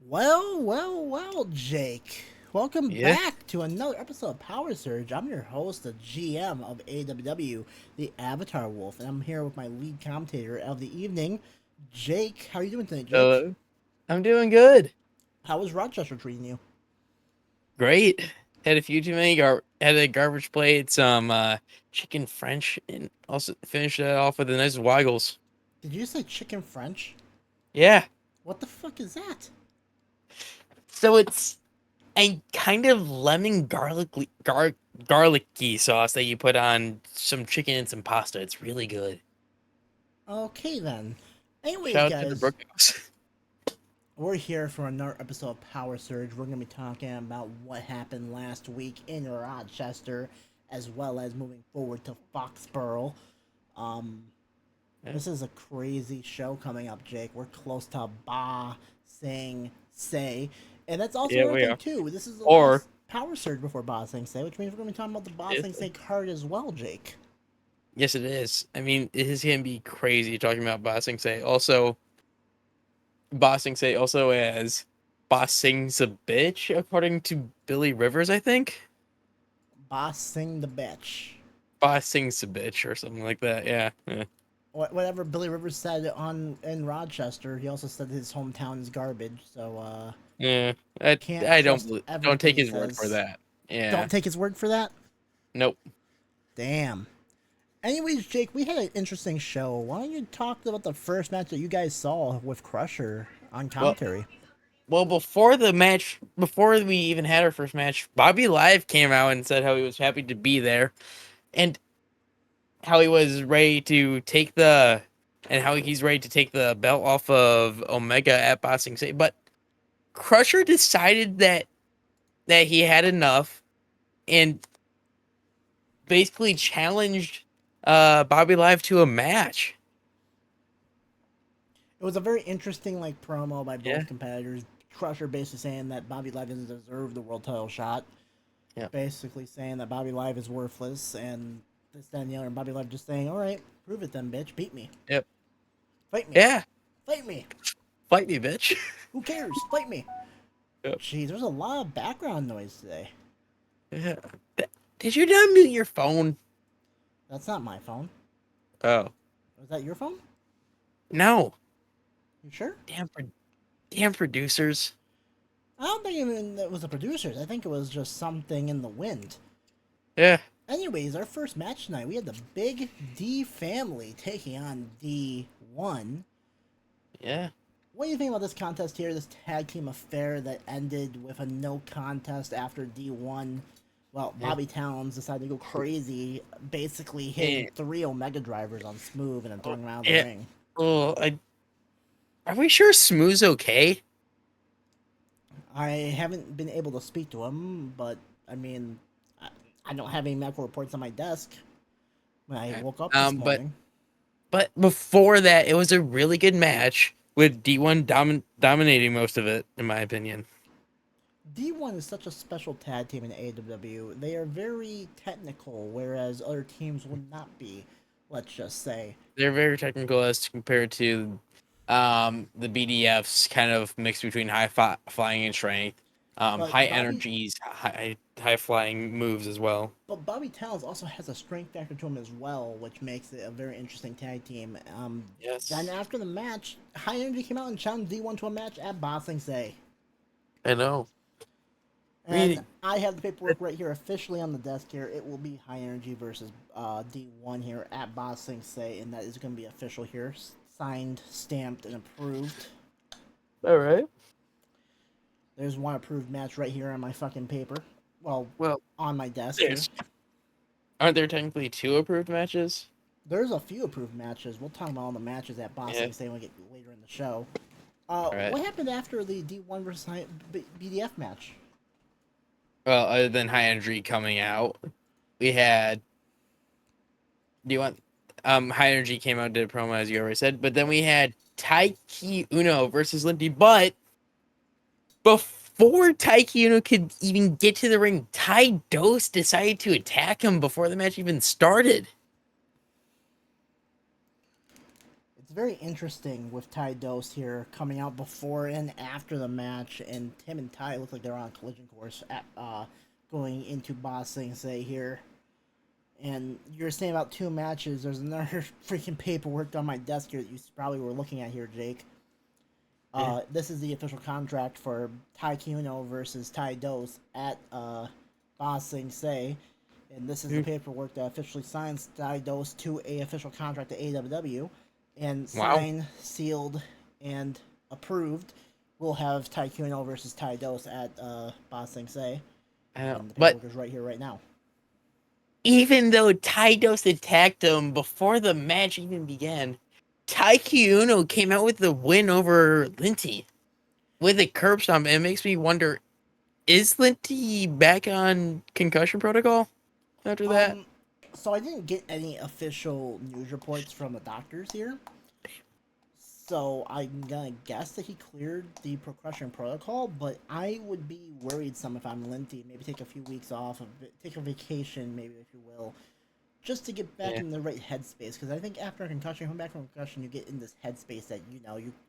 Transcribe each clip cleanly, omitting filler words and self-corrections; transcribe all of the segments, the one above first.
Well, Jake. Welcome Yeah. back to another episode of Powersurge. I'm your host, the GM of AWW, the Avatar Wolf, and I'm here with my lead commentator of the evening, Jake. How are you doing tonight, Jake? I'm doing good. How was Rochester treating you? Great. Had a few too many had a garbage plate, some chicken French, and also finished it off with a nice waggles. Did you say chicken French? Yeah. What the fuck is that? So it's a kind of lemon garlicky sauce that you put on some chicken and some pasta. It's really good. Okay, then. Anyways, Shout out to the guys, Brookhouse. we're here for another episode of Power Surge. We're going to be talking about what happened last week in Rochester, as well as moving forward to Foxborough. Um, Yeah. this is a crazy show coming up, Jake. We're close to Ba Sing Se, and that's also Yeah, another we thing are. too. This is the Or last Power Surge before Ba Sing Se, which means we're going to be talking about the Ba yes, Sing Se card as well, Jake. yes, it is. I mean, it is gonna be crazy talking about Bossing Say. Also, Bossing Say also as Bossing's a bitch, according to Billy Rivers, I think. Ba Sing the bitch. Bossing's a bitch or something like that. Yeah. Yeah. Whatever Billy Rivers said on in Rochester, he also said his hometown is garbage. So Yeah. I, can't I trust don't everything take he his word for says. that. Yeah. Don't take his word for that. Nope. Damn. Anyways, Jake, we had an interesting show. Why don't you talk about the first match that you guys saw with Crusher on Well, commentary? before the match, before we even had our first match, Bobby Live came out and said how he was happy to be there and how he was ready to take the and how he's ready to take the belt off of Omega at Bossing Say. But Crusher decided that he had enough and basically challenged Bobby Live to a match. It was a very interesting promo by Yeah, both competitors. Crusher basically saying that Bobby Live doesn't deserve the world title shot. yeah, Basically saying that Bobby Live is worthless and this, that, and the other. And Bobby Live just saying, all right, prove it then, bitch. Beat me. yep, Fight me. yeah. Fight me. Fight me, bitch. Who cares? Fight me. Yep. Jeez, there's a lot of background noise today. Yeah. Did you unmute your phone? That's not my phone. Oh Was that your phone? no! You sure? Damn, damn producers. I don't think even it was the producers. I think it was just something in the wind. Yeah, Anyways, our first match tonight, we had the Big D family taking on D1. yeah. What do you think about this contest here, this tag team affair that ended with a no contest after D1? Well, Yeah. Bobby Towns decided to go crazy, basically hitting Yeah. three Omega drivers on Smooth and then Oh, throwing him out of the yeah. ring. Oh, are we sure Smooth's okay? I haven't been able to speak to him, but I mean, I, I don't have any medical reports on my desk when I Okay. woke up this But morning. before that, it was a really good match with D1 dominating most of it, in my opinion. D1 is such a special tag team in AEW. They are very technical, whereas other teams will not be, let's just say. They're very technical as compared to the BDF's kind of mix between flying and strength, high But energies, high flying moves as well. Bobby Towns also has a strength factor to him as well, which makes it a very interesting tag team. Then Yes, after the match, High Energy came out and challenged D1 to a match at Bossing Say. I know. I And mean, I have the paperwork right here officially on the desk here. It will be High Energy versus D1 here at Boss Sing Say, and that is going to be official here. Signed, stamped, and approved. all right. There's one approved match right here on my fucking paper. Well, Well, on my desk here. there's aren't there technically two approved matches? There's a few approved matches. We'll talk about all the matches at Boss Yeah. Sing Say when we get later in the show. All right. What happened after the D1 versus BDF match? Well, other than high energy coming out, we had. Do you want? High energy came out and did a promo as you already said, but then we had Taiki Uno versus Lindy. But before Taiki Uno could even get to the ring, Ty Dose decided to attack him before the match even started. It's very interesting with Ty Dose here coming out before and after the match, and Tim and Ty look like they're on a collision course at going into Boss Sing Say here. And you're saying about two matches. There's another freaking paperwork on my desk here that you probably were looking at here, Jake. Yeah. This is the official contract for Tai Kuno versus Tai Dose at Ba Sing Se. And this is the Mm. paperwork that officially signs Tai Dose to a official contract to AWW. And Wow. signed, sealed, and approved. We'll have Tai Kuno versus Tai Dose at Ba Sing Se. I know. And the But paperwork is right here, right now. even though Tydos attacked him before the match even began, Taiki Uno came out with the win over Linty with a curb stomp. It makes me wonder, is Linty back on concussion protocol after that? Um, so I didn't get any official news reports from the doctors here. So I'm gonna guess that he cleared the percussion protocol, but I would be worried some if I'm Linty. Maybe take a few weeks off, take a vacation, maybe if you will, just to get back Yeah. in the right headspace. Because I think after a concussion, coming back from a concussion, you get in this headspace that you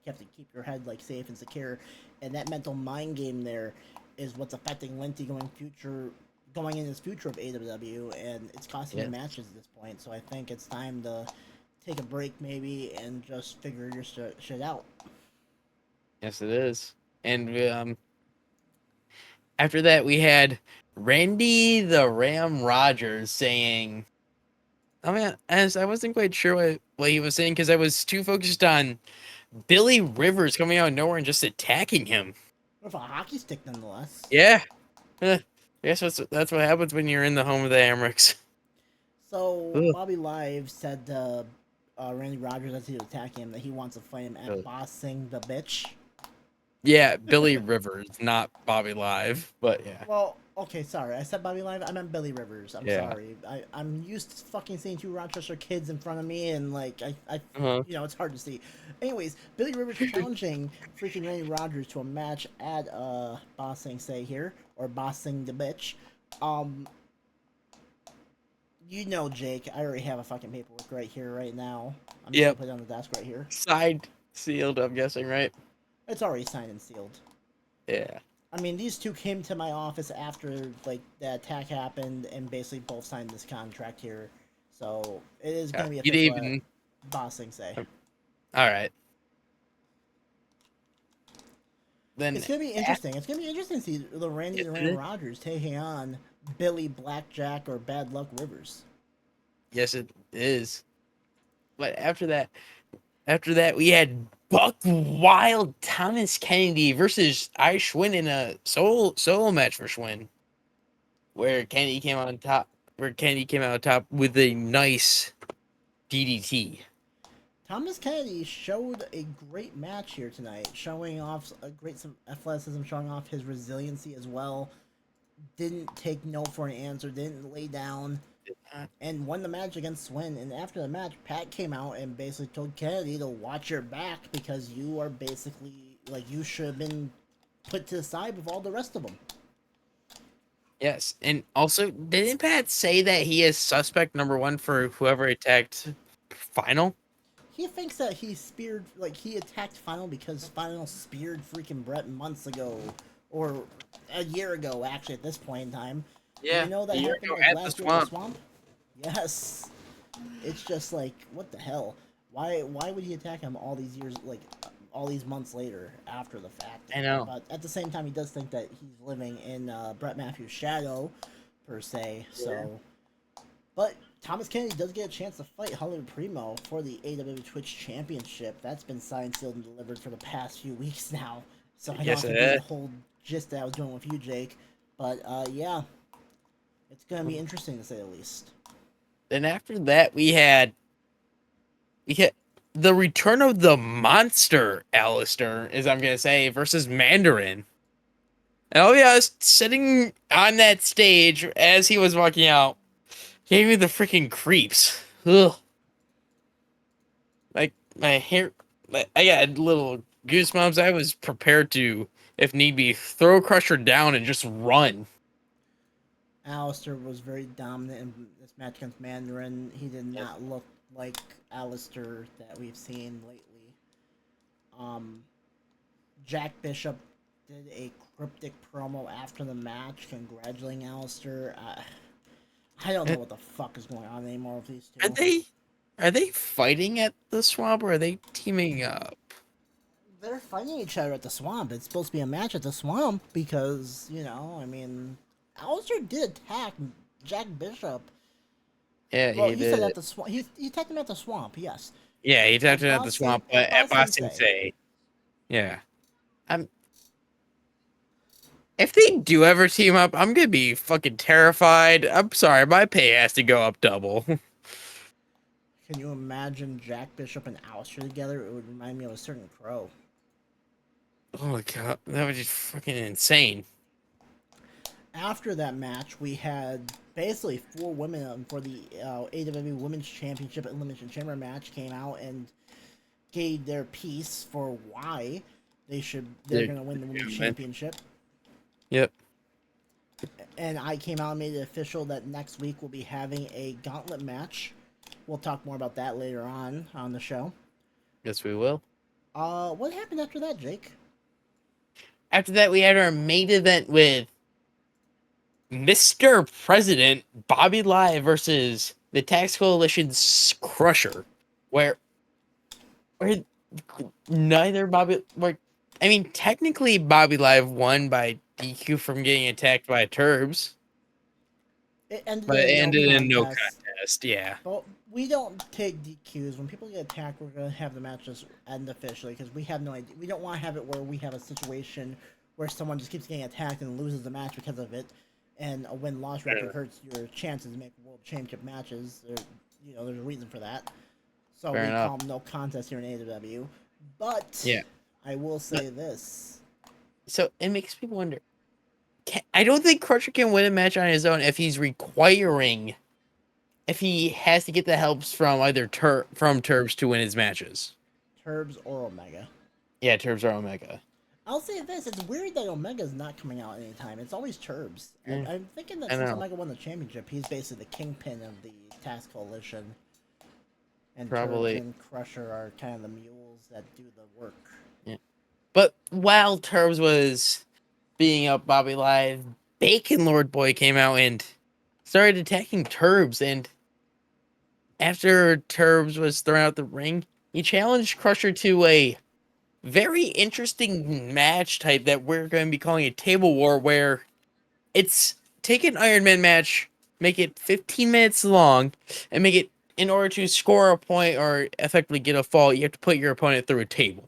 have to keep your head like safe and secure, and that mental mind game there is what's affecting Linty going in his future of AWW, and it's costing Yeah. him matches at this point. So I think it's time to take a break maybe and just figure your shit out. Yes, it is. And after that, we had Randy the Ram Rogers saying, I mean, as I wasn't quite sure what he was saying because I was too focused on Billy Rivers coming out of nowhere and just attacking him. With a hockey stick, nonetheless. Yeah. I guess that's what happens when you're in the home of the Amricks. So Ugh. Bobby Live said to Randy Rogers as he was attacking him that he wants to fight him at Boss Sing the Bitch. Yeah, Billy Rivers, not Bobby Live, but yeah. Well, okay, sorry. I said Bobby Live. I meant Billy Rivers. I'm Yeah. sorry. I'm used to fucking seeing two Rochester kids in front of me, and like Uh-huh. it's hard to see. Anyways, Billy Rivers challenging freaking Randy Rogers to a match at Bossing Say here or Bossing the Bitch. Um, Jake, I already have a fucking paperwork right here, right now. I'm just gonna Yep. put it on the desk right here. Side sealed, I'm guessing, right? It's already signed and sealed. Yeah. I mean, these two came to my office after like the attack happened, and basically both signed this contract here. So it is Yeah. going to be You'd official at even. Bossing Say. All right. It's Then. going to be interesting. It's going to be interesting to see the Randy Yes, and it Ram is. Rogers taking on Billy Blackjack or Bad Luck Rivers. Yes, it is. But after that, we had Buck Wild Thomas Kennedy versus I Schwinn in a solo match for Schwinn, where Kennedy came out on top. Where Kennedy came out on top with a nice DDT. Thomas Kennedy showed a great match here tonight, showing off some athleticism, showing off his resiliency as well. Didn't take no for an answer, didn't lay down, and won the match against Swin. And after the match, Pat came out and basically told Kennedy to watch your back because you are basically like you should have been put to the side with all the rest of them. Yes, and also didn't Pat say that he is suspect number one for whoever attacked Final? He thinks that he attacked Final because Final speared freaking Brett months ago, or a year ago actually at this point in time. And Yeah, that a year happened ago like at the last year at the swamp. swamp. Yes, it's just like what the hell? Why would he attack him all these years all these months later after the fact? I know. But at the same time, he does think that he's living in Brett Matthews' shadow, per se. Yeah. So, but Thomas Kennedy does get a chance to fight Hollywood Primo for the AW Twitch Championship. That's been signed, sealed, and delivered for the past few weeks now. So I don't Yes, have to it do the is. whole gist that I was doing with you, Jake. But yeah, it's gonna be interesting to say the least. Then after that, we had the return of the monster, Alistair, as I'm gonna say, versus Mandarin. And I'll be honest, sitting on that stage as he was walking out gave me the freaking creeps. Ugh. Like my hair, I got little goosebumps. I was prepared to, if need be, throw Crusher down and just run. Alistair was very dominant in this match against Mandarin. He did Yes. not look like Alistair that we've seen lately. Um, Jack Bishop did a cryptic promo after the match congratulating Alistair. I don't know Uh, what the fuck is going on anymore with these Are two. they fighting at the swamp or are they teaming up? They're fighting each other at the swamp. It's supposed to be a match at the swamp because, I mean, Alistair did attack Jack Bishop. Yeah, Well, he he said did. at the swamp. He attacked him at the swamp, yes. Yeah, he attacked At it at the Boston, swamp, but at at Boston Boston Say. Say. Yeah. I'm If they do ever team up, I'm gonna be fucking terrified. I'm sorry, my pay has to go up double. Can you imagine Jack Bishop and Alistair together? It would remind me of a certain crow. Oh my god, that was just fucking insane. After that match, we had basically four women for the AWW Women's Championship Elimination Chamber match came out and gave their piece for why they're They're gonna win the Women's human. Championship. Yep. And I came out and made it official that next week we'll be having a gauntlet match. We'll talk more about that later on the show. Yes, we will. What happened after that, Jake? After that, we had our main event with Mr. President Bobby Live versus the Tax Coalition's Crusher, where where neither Bobby where I mean technically Bobby Live won by DQ from getting attacked by Turbs, It ended but it in no ended in no contest. contest. Yeah. But we don't take DQs. When people get attacked, we're going to have the matches end officially because we have no idea. We don't want to have it where we have a situation where someone just keeps getting attacked and loses the match because of it. And a win-loss record hurts your chances to make world championship matches. There's a reason for that. So Fair we enough. call them no contest here in AEW. But Yeah. I will say this. So it makes me wonder. I don't think Crusher can win a match on his own if he has to get the helps from either from Turbs to win his matches. Turbs or Omega. Yeah, Turbs or Omega. I'll say this: it's weird that Omega's not coming out anytime. It's always Turbs. Yeah, I'm thinking that I since know. Omega won the championship, he's basically the kingpin of the Task Coalition, and Turbs Probably. and Crusher are kind of the mules that do the work. Yeah. But while Turbs was being up Bobby Live, Bacon Lord Boy came out and started attacking Turbs, and after Turbs was thrown out the ring, he challenged Crusher to a very interesting match type that we're going to be calling a table war, where it's take an Iron Man match, make it 15 minutes long, and make it in order to score a point or effectively get a fall, you have to put your opponent through a table.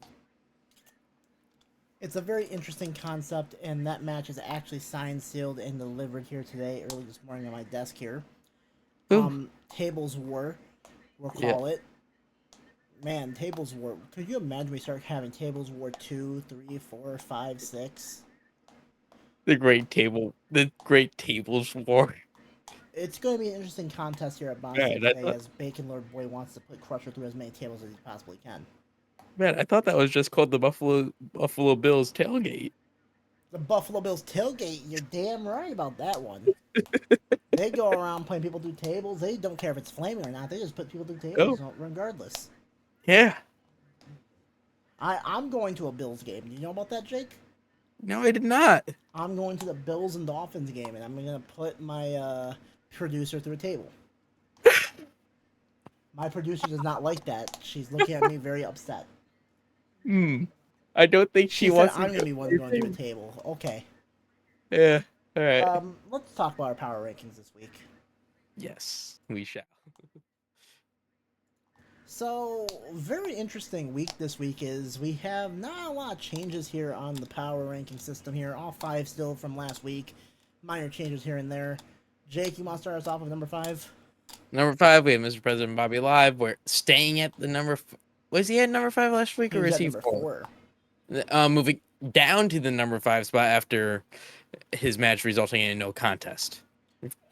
It's a very interesting concept, and that match is actually signed, sealed, and delivered here today, early this morning on my desk here. Ooh. Tables War, we'll Yeah. call it. Man, Tables War. Could you imagine we start having Tables War 2, 3, 4, 5, 6? The great tables war. It's going to be an interesting contest here at Boston Man, I today thought, as Bacon Lord Boy wants to put Crusher through as many tables as he possibly can. man, I thought that was just called the Buffalo Bills tailgate. The Buffalo Bills tailgate, you're damn right about that one. They go around putting people through tables. They don't care if it's flaming or not. They just put people through tables Oh, regardless. yeah. I'm going to a Bills game. Do you know about that, Jake? No, I did not. I'm going to the Bills and Dolphins game, and I'm going to put my producer through a table. My producer does not like that. She's looking at me very upset. Hmm. I don't think She she said wants to I'm going to go be one going through a table. Okay. Yeah. All right. Let's talk about our power rankings this week. Yes, we shall. So, very interesting week this week is we have not a lot of changes here on the power ranking system here. All five still from last week. Minor changes here and there. Jake, you want to start us off with number 5? Number 5, we have Mr. President Bobby Live. We're staying at the number. Was he at number 5 last week, He or was is at he number 4. moving down to the number 5 spot after his match resulting in a no contest,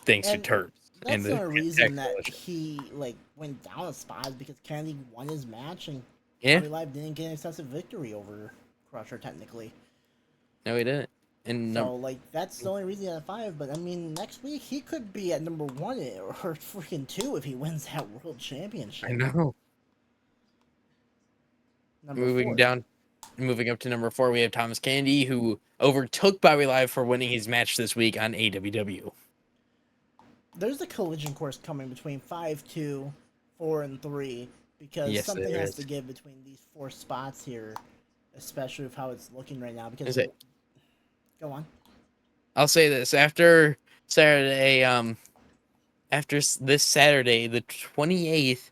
thanks to And Turbs and that's the the only Tech reason that Coalition. he went down a spot is because Kennedy won his match and Yeah. Bobby Live didn't get an excessive victory over Crusher technically. No, he didn't. And So, like, that's the only reason at 5. But I mean, next week he could be at number 1 or freaking 2 if he wins that world I championship. know. Number Moving 4. down, moving up to number 4, we have Thomas Kennedy, who overtook Bobby Live for winning his match this week on AWW. There's a collision course coming between 5, 2, 4, and 3 because Yes, something there has is. to give between these 4 spots here, especially with how it's looking right now. Because Is it? go on. I'll say this after Saturday. This Saturday, the 28th,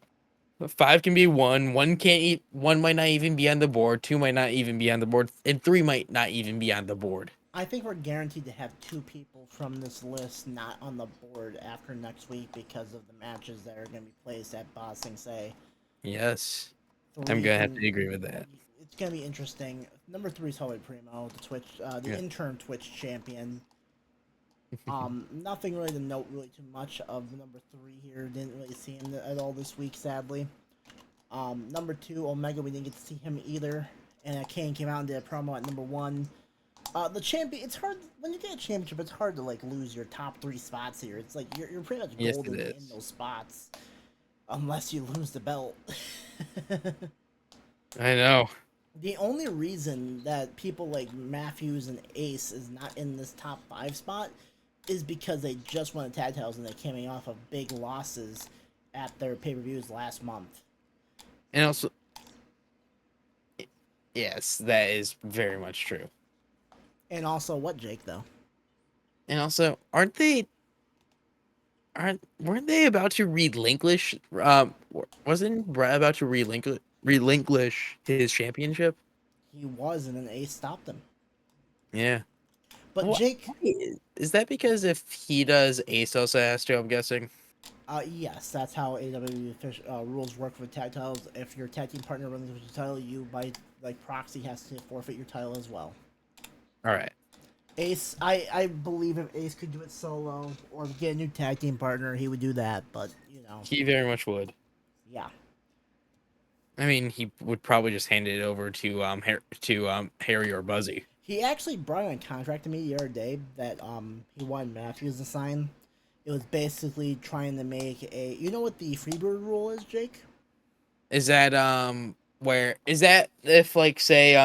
5 can be won. One can't. One might not even be on the board. 2 might not even be on the board, and 3 might not even be on the board. I think we're guaranteed to have 2 people from this list not on the board after next week because of the matches that are going to be placed at Ba Sing Se. Yes, I'm 3 gonna have can. to agree with that. It's going to be interesting. Number 3 is Holly Primo, the Yeah. interim Twitch champion. Nothing really to note really too much of number 3 here. Didn't really see him at all this week, sadly. Number 2, Omega, we didn't get to see him either. And Kane came out and did a promo at number 1. The champion, it's hard when you get a championship. It's hard to like lose your top 3 spots here. It's like you're pretty much Yes, golden it in is. those spots, unless you lose the belt. I know. The only reason that people like Matthews and Ace is not in this top 5 spot is because they just won the tag titles and they came off of big losses at their pay-per-views last month. And also, yes, that is very much true. And also, what, Jake, though? And also, weren't they about to relinquish? Wasn't Brett about to relinquish his championship? He was, and then Ace stopped him. Yeah. But Jake, Is that because if he does, Ace also has to? I'm guessing. Yes, that's how AEW rules work for tag titles. If your tag team partner relinquishes your title, you by like proxy has to forfeit your title as well. All right. Ace, I believe if Ace could do it solo or get a new tag team partner, he would do that. But you know, He very much would. yeah, I mean, he would probably just hand it over to Harry or Buzzy. he actually brought in a contract to me the other day that he wanted Matthews to sign. It was basically trying to make a, you know what the Freebird rule is, Jake? Is that where is that if like say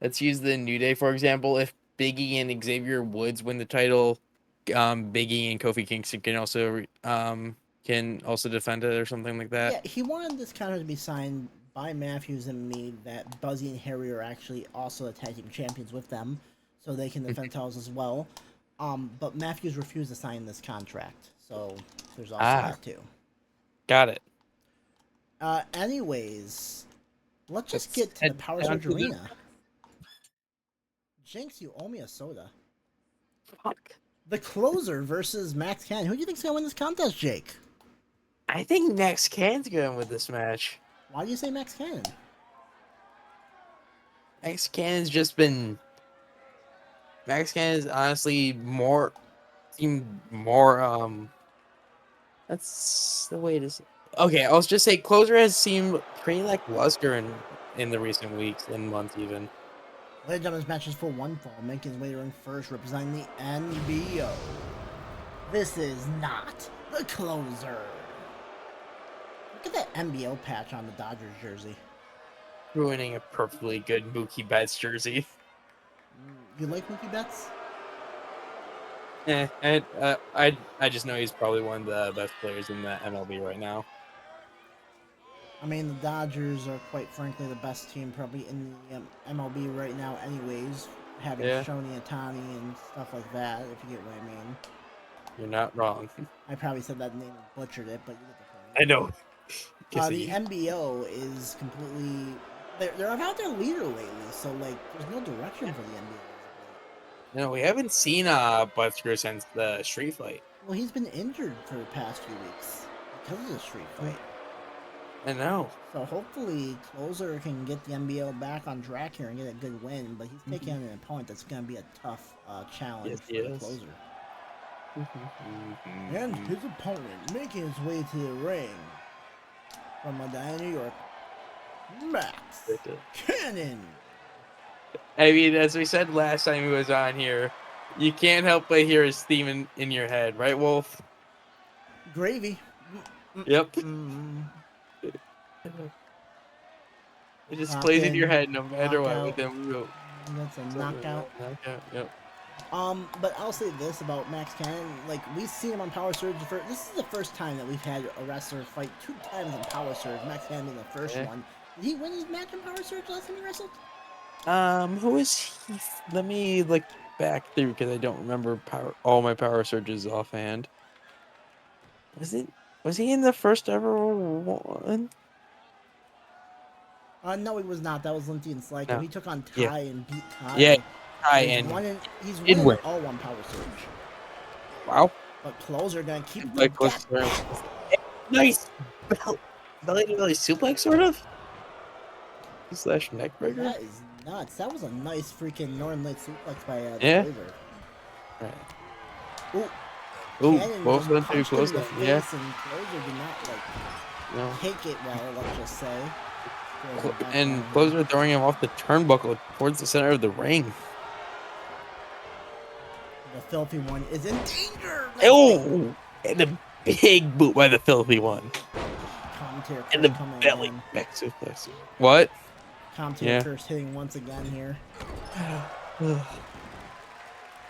let's use the New Day for example, if Biggie and Xavier Woods win the title, Biggie and Kofi Kingston can also defend it or something like that. Yeah, he wanted this contract to be signed by Matthews and me that Buzzy and Harry are actually also the tag team champions with them, so they can defend titles as well. But Matthews refused to sign this contract, so there's also that too. Got it. Anyways, let's just Let's get to the head Power down Surge to the- Arena. Jinx, you owe me a soda. Fuck. The closer versus Max Cannon. Who do you think's gonna win this contest, Jake? I think Max Cannon's going with this match. Why do you say Max Cannon? Max Cannon's just been. Max Cannon's honestly seemed more. That's the way it is. Okay, I'll just say closer has seemed pretty lackluster in the recent weeks and months even. Ladies and gentlemen, this match is for one fall, making his way to ring first, representing the NBO. This is not the closer. Look at that NBO patch on the Dodgers jersey. Ruining a perfectly good Mookie Betts jersey. You like Mookie Betts? I just know he's probably one of the best players in the MLB right now. I mean, the Dodgers are quite frankly the best team probably in the MLB right now anyways, having Shoni Itani and stuff like that, if you get what I mean. You're not wrong. I probably said that name and butchered it, but you get the point. I know. The NBO is completely... They're about their leader lately, so, like, there's no direction for the NBO. No, we haven't seen Butker since the street fight. Well, he's been injured for the past few weeks because of the street fight. I know. So hopefully Closer can get the NBL back on track here and get a good win, but he's taking on an opponent that's going to be a tough challenge for the Closer. And his opponent making his way to the ring from Medina, New York, Max Cannon. I mean, as we said last time he was on here, you can't help but hear his theme in your head, right, Wolf? Gravy. Yep. Mm. It just Lock plays in your in. head no matter what with Knockout. them. That's a knockout. Knockout. Yep. But I'll say this about Max Cannon, like we've seen him on Power Surge. This is the first time that we've had a wrestler fight 2 times in Power Surge. Max Cannon being the first Yeah. one. Did he win his match in Power Surge last time he wrestled? Who is he? Let me look back through because I don't remember all my power surges offhand. Was it? Was he in the first ever one? No, he was not. That was Linty and Slyko. No. He took on Yeah. Ty and beat Yeah. Ty, Hi, and and he's did winning win. all on Power Surge. Wow. But closer gonna keep the Like gap. close to nice belly to belly suplex, sort of. Slash neck breaker. That is nuts. That was a nice freaking Northern Light suplex by Yeah. Closer. Right. Ooh, Ooh, Cannon both just of them too punched him close. in the Yeah. face, and Closer did not No. take it well. Let's just say. And Closer throwing him off the turnbuckle towards the center of the ring. The filthy one is in danger. Nice Oh, and a big boot by the filthy one. Commentator And curse the coming belly in. back suplex. What? Commentator curse hitting once again here.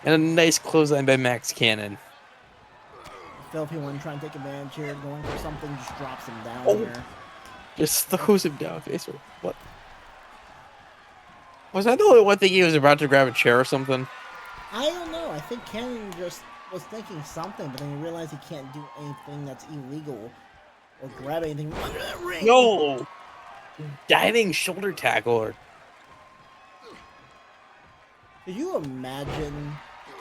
And a nice clothesline by Max Cannon. The filthy one trying to take advantage here, going for something, just drops him down here. Just throws him down face. What? Was that the only one thing he was about to grab a chair or something? I don't know. I think Cannon just was thinking something, but then he realized he can't do anything that's illegal or grab anything under that ring. No! Diving shoulder tackle. Could you imagine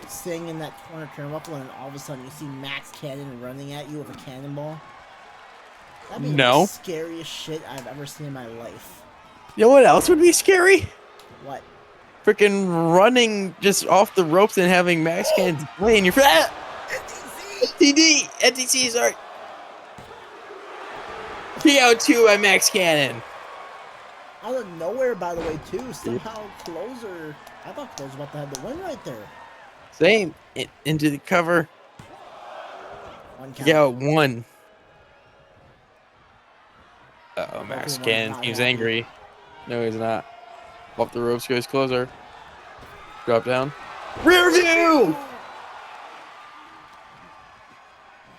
sitting in that corner turnbuckle and all of a sudden you see Max Cannon running at you with a cannonball? That'd be the scariest shit I've ever seen in my life. You know what else would be scary? What? Freaking running just off the ropes and having Max Cannon's play in your face. NTC, sorry. PO2 by Max Cannon. Out of nowhere, by the way, too. Somehow Closer. I thought Closer was about to have the win right there. Same. Into the cover. One count. Yeah, one. Uh-oh, Max Cannon seems angry. No, he's not. Off the ropes goes Closer. Drop down. Rear view!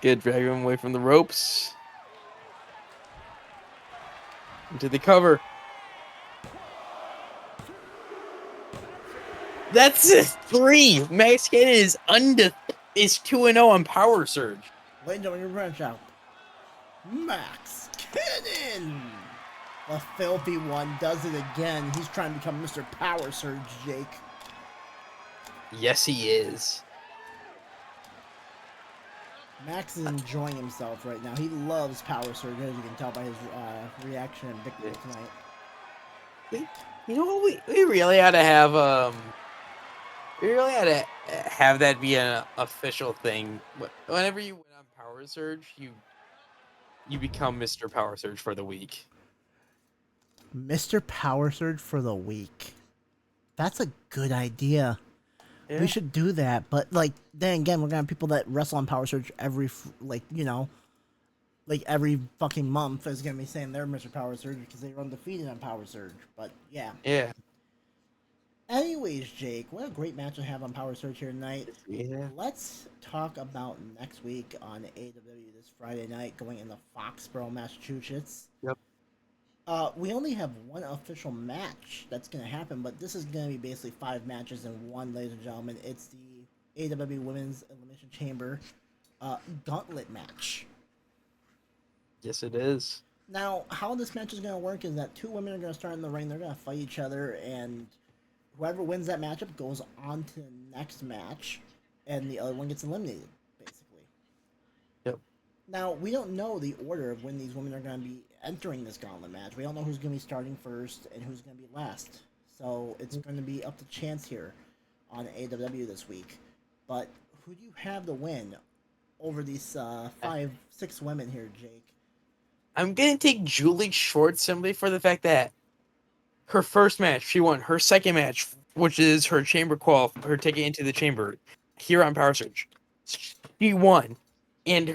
Good, drag him away from the ropes. Into the cover. That's a 3. Max Cannon is 2-0 on Power Surge. Ladies and gentlemen, your branch out. Max Cannon! The filthy one does it again. He's trying to become Mr. Power Surge, Jake. Yes, he is. Max is enjoying himself right now. He loves Power Surge, as you can tell by his reaction and victory tonight. You know what? We really ought to have we really ought to have that be an official thing. Whenever you win on Power Surge, you become Mr. Power Surge for the week. Mr. Power Surge for the week. That's a good idea. Yeah. We should do that, but like then again, we're gonna have people that wrestle on Power Surge every every fucking month is gonna be saying they're Mr. Power Surge because they run undefeated on Power Surge. But yeah. Yeah. Anyways, Jake, what a great match to have on Power Surge here tonight. Yeah. Let's talk about next week on AEW this Friday night, going into Foxborough, Massachusetts. Yep. We only have one official match that's going to happen, but this is going to be basically 5 matches in one, ladies and gentlemen. It's the AEW Women's Elimination Chamber gauntlet match. Yes, it is. Now, how this match is going to work is that 2 women are going to start in the ring. They're going to fight each other, and whoever wins that matchup goes on to the next match, and the other one gets eliminated, basically. Yep. Now, we don't know the order of when these women are going to be entering this gauntlet match. We don't know who's going to be starting first and who's going to be last. So it's going to be up to chance here on AEW this week. But who do you have to win over these 5-6 women here, Jake? I'm going to take Julie Short simply for the fact that her first match, she won. Her second match, which is her chamber her ticket into the chamber here on Powersurge, she won. And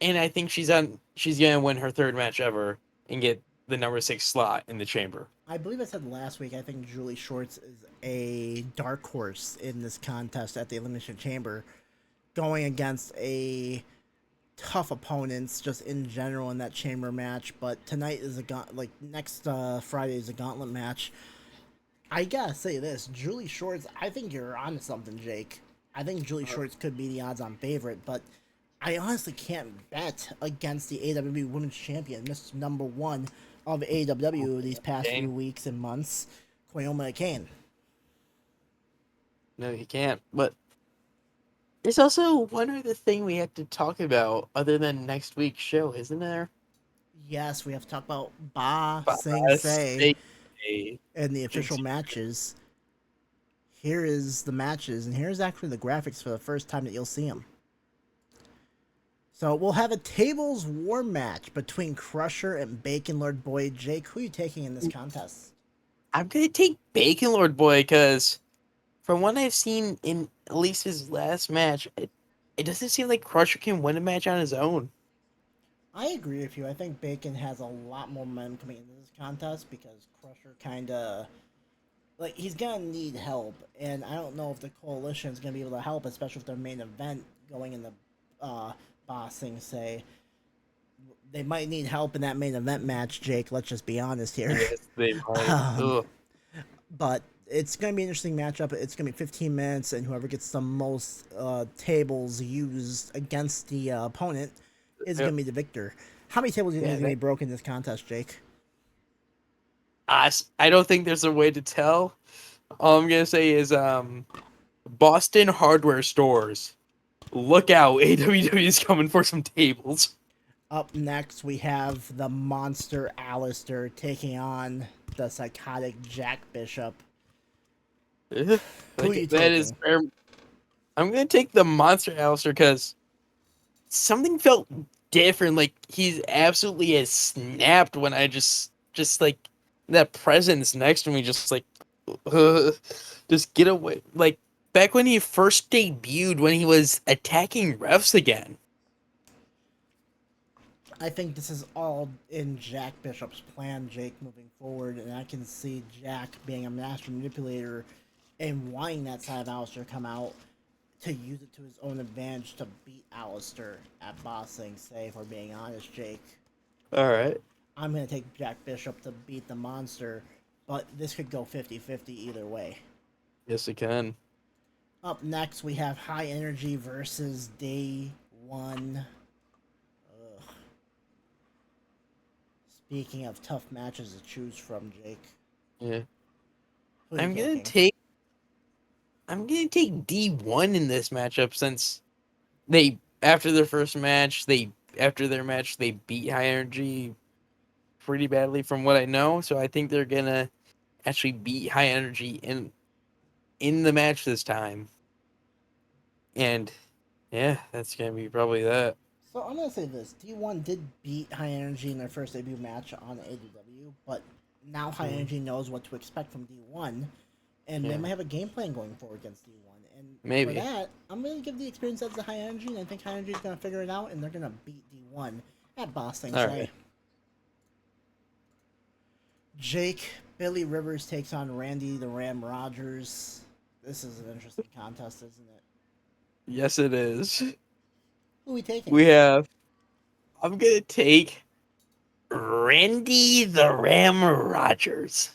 and I think she's gonna win her third match ever and get the number 6 slot in the chamber. I believe I said last week, I think Julie Shorts is a dark horse in this contest at the Elimination Chamber, going against a tough opponents just in general in that chamber match. But tonight is next Friday is a gauntlet match. I gotta say this, Julie Shorts. I think you're onto something, Jake. I think Julie Shorts could be the odds-on favorite, but I honestly can't bet against the AWW Women's Champion, Miss Number One of AWW these past few weeks and months, Koyoma Kane. No, you can't. But there's also one other thing we have to talk about other than next week's show, isn't there? Yes, we have to talk about Ba Sing Se Say and the official matches. Here is the matches, and here's actually the graphics for the first time that you'll see them. So we'll have a tables war match between Crusher and Bacon Lord Boy. Jake, who are you taking in this contest? I'm gonna take Bacon Lord Boy because, from what I've seen in at least his last match, it doesn't seem like Crusher can win a match on his own. I agree with you. I think Bacon has a lot more momentum coming into this contest because Crusher kind of he's gonna need help, and I don't know if the coalition is gonna be able to help, especially with their main event going in the bossing. Say they might need help in that main event match. Jake, let's just be honest here. Yes, they might. But it's going to be an interesting matchup. It's going to be 15 minutes, and whoever gets the most tables used against the opponent is going to be the victor. How many tables do you think is going to be broken in this contest, Jake? I don't think there's a way to tell. All I'm going to say is Boston hardware stores. Look out, AWW is coming for some tables. Up next, we have the monster Alistair taking on the psychotic Jack Bishop. Who are you taking? I'm gonna take the monster Alistair because something felt different. Like he's absolutely has snapped when I just like that presence next to me, just like just get away. Like back when he first debuted, when he was attacking refs again. I think this is all in Jack Bishop's plan, Jake, moving forward, and I can see Jack being a master manipulator and wanting that side of Alistair come out to use it to his own advantage to beat Alistair at bossing, say, if we're being honest, Jake. Alright. I'm going to take Jack Bishop to beat the monster, but this could go 50-50 either way. Yes, it can. Up next, we have High Energy versus Day 1. Speaking of tough matches to choose from, Jake. Yeah. I'm gonna take D1 in this matchup since they after their match they beat High Energy pretty badly from what I know. So I think they're gonna actually beat High Energy in the match this time. And yeah, that's gonna be probably that. So I'm gonna say this: D1 did beat High Energy in their first debut match on AEW, but now High Energy knows what to expect from D1, and they might have a game plan going forward against D1. And maybe for that, I'm gonna give the experience edge to High Energy, and I think High Energy is gonna figure it out, and they're gonna beat D1 at Boston. Right. Jake, Billy Rivers takes on Randy the Ram Rogers. This is an interesting contest, isn't it? Yes, it is. Who are we taking? I'm gonna take Randy the Ram Rogers.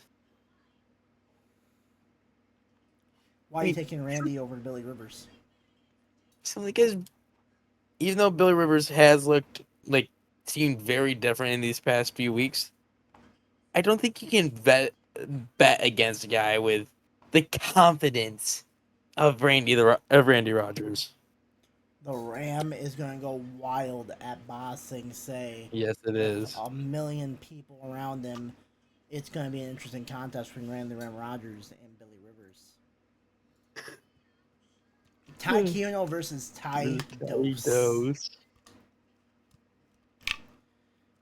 Why are you taking Randy over Billy Rivers? Simply because even though Billy Rivers has seemed very different in these past few weeks, I don't think you can bet against a guy with the confidence of Randy Rogers. The Ram is going to go wild at Ba Sing Se. Yes, it is. A million people around him. It's going to be an interesting contest between Randy Ram Rogers and Billy Rivers. Tai Kiono versus Tai Dose.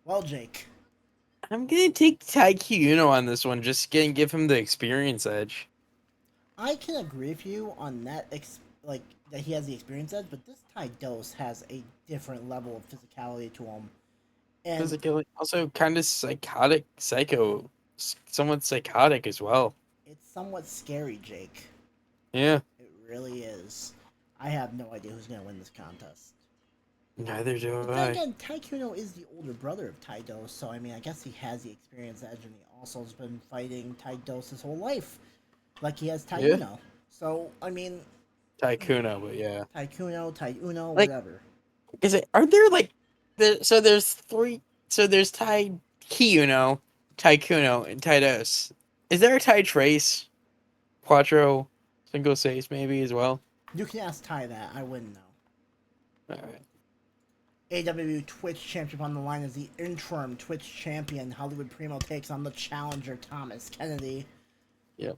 Well, Jake, I'm gonna take Taikuno on this one, just gonna give him the experience edge. I can agree with you on that, like that he has the experience edge, but this Ty Dose has a different level of physicality to him, and Physically, also kind of psychotic, somewhat psychotic as well. it's somewhat scary, Jake. Yeah, It really is. I have no idea who's gonna win this contest. neither do But then I. again, Taikuno is the older brother of Taido, so I mean, I guess he has the experience edge, and he also has been fighting Taidos his whole life, like he has Yeah, Taiuno. So I mean, Taikuno, but yeah. Taikuno, Taiuno, Like, whatever. is it? Are there like so there's three. So there's Tai Kiyuno, Taikuno, and Taidos. Is there a Tai Trace, Quattro, Single Seis maybe as well? You can ask Tai that. I wouldn't know. All right. AW Twitch Championship on the line as the interim Twitch champion. Hollywood Primo takes on the challenger Thomas Kennedy. Yep.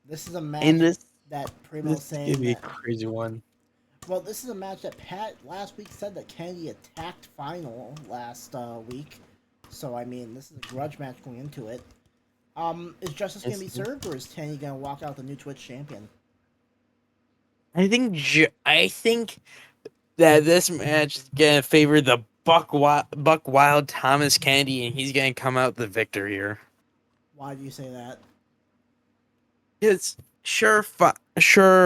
This is a And match this that Primo this is gonna saying be a that. crazy one. Well, this is a match that Pat last week said that Kennedy attacked final last week. So I mean, this is a grudge match going into it. Is justice gonna It's, be served, or is Kennedy gonna walk out the new Twitch champion? I think that this match is gonna favor the Buck Wild Thomas Kennedy, and he's gonna come out the victor here. Why do you say that? It's sure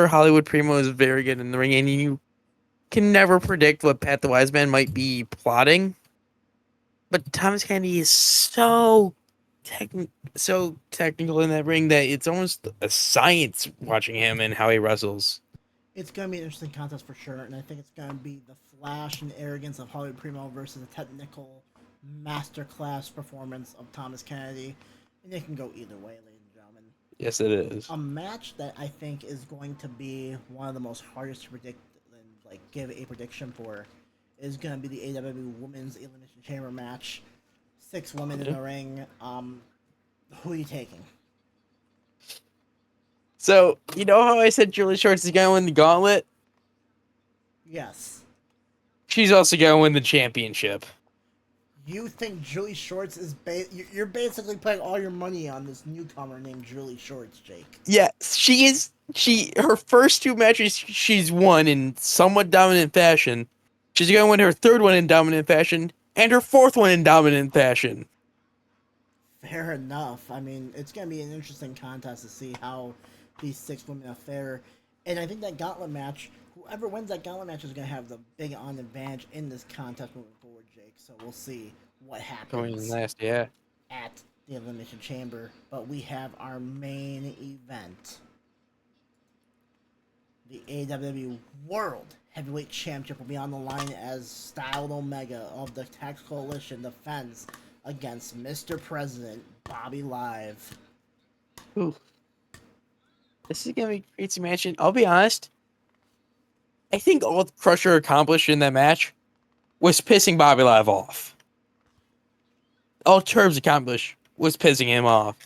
Hollywood Primo is very good in the ring, and you can never predict what Pat the Wise Man might be plotting. But Thomas Kennedy is so technical in that ring that it's almost a science watching him and how he wrestles. It's going to be an interesting contest for sure, and I think it's going to be the flash and arrogance of Hollywood Primo versus the technical masterclass performance of Thomas Kennedy. And it can go either way, ladies and gentlemen. Yes, it is. A match that I think is going to be one of the most hardest to predict and like give a prediction for is going to be the AW Women's Elimination Chamber match. 6 women in the ring. Who are you taking? So, you know how I said Julie Shorts is going to win the gauntlet? Yes. She's also going to win the championship. You think Julie Shorts is you're basically putting all your money on this newcomer named Julie Shorts, Jake. Yeah, her first 2 matches she's won in somewhat dominant fashion. She's going to win her 3rd one in dominant fashion and her 4th one in dominant fashion. Fair enough. I mean, it's going to be an interesting contest to see how these 6 women fare. And I think that gauntlet match, whoever wins that gauntlet match is going to have the big on advantage in this contest moving forward, Jake. So we'll see what Going in happens last, yeah. at the Elimination Chamber. But we have our main event. The AW World Heavyweight Championship will be on the line as Styled Omega of the Tax Coalition defends against Mr. President Bobby Live. Ooh. This is going to be a crazy match. And I'll be honest, I think all Crusher accomplished in that match was pissing Bobby Live off. All Turbs accomplished was pissing him off.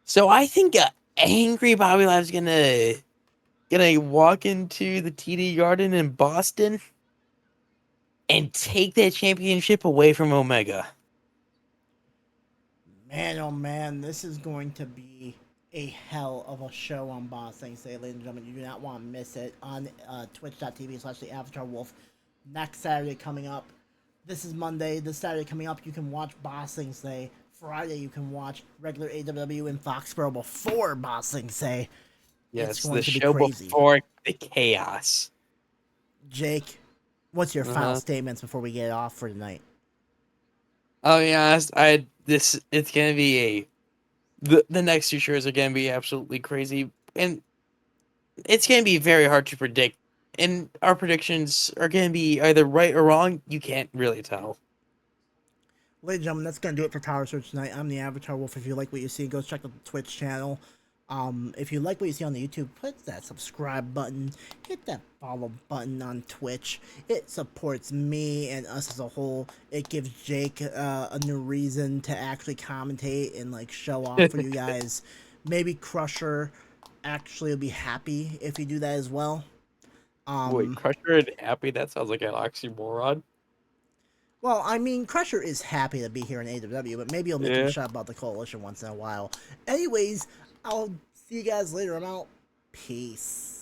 So I think angry Bobby Live's gonna walk into the TD Garden in Boston and take that championship away from Omega. Man, oh man, this is going to be a hell of a show on Boss Things Day, ladies and gentlemen. You do not want to miss it on twitch.tv/, TheAvatarWolf. Next Saturday coming up. This is Monday. This Saturday coming up, you can watch Boss Things Day. Friday, you can watch regular AWW in Foxborough before Boss Things Day. Yes, It's going the to be show crazy. before the chaos. Jake, what's your final statements before we get off for tonight? I'll be honest, it's gonna be the next 2 shows are gonna be absolutely crazy, and it's gonna be very hard to predict. And our predictions are gonna be either right or wrong. You can't really tell. Ladies and gentlemen, that's going to do it for Powersurge tonight. I'm the Avatar Wolf. If you like what you see, go check out the Twitch channel. If you like what you see on the YouTube, hit that subscribe button. Hit that follow button on Twitch. It supports me and us as a whole. It gives Jake a new reason to actually commentate and like show off for you guys. Maybe Crusher actually will be happy if you do that as well. Wait, Crusher and Happy? That sounds like an oxymoron. Well, I mean, Crusher is happy to be here in AW, but maybe he'll make him Yeah. shut about the Coalition once in a while. Anyways, I'll see you guys later. I'm out. Peace.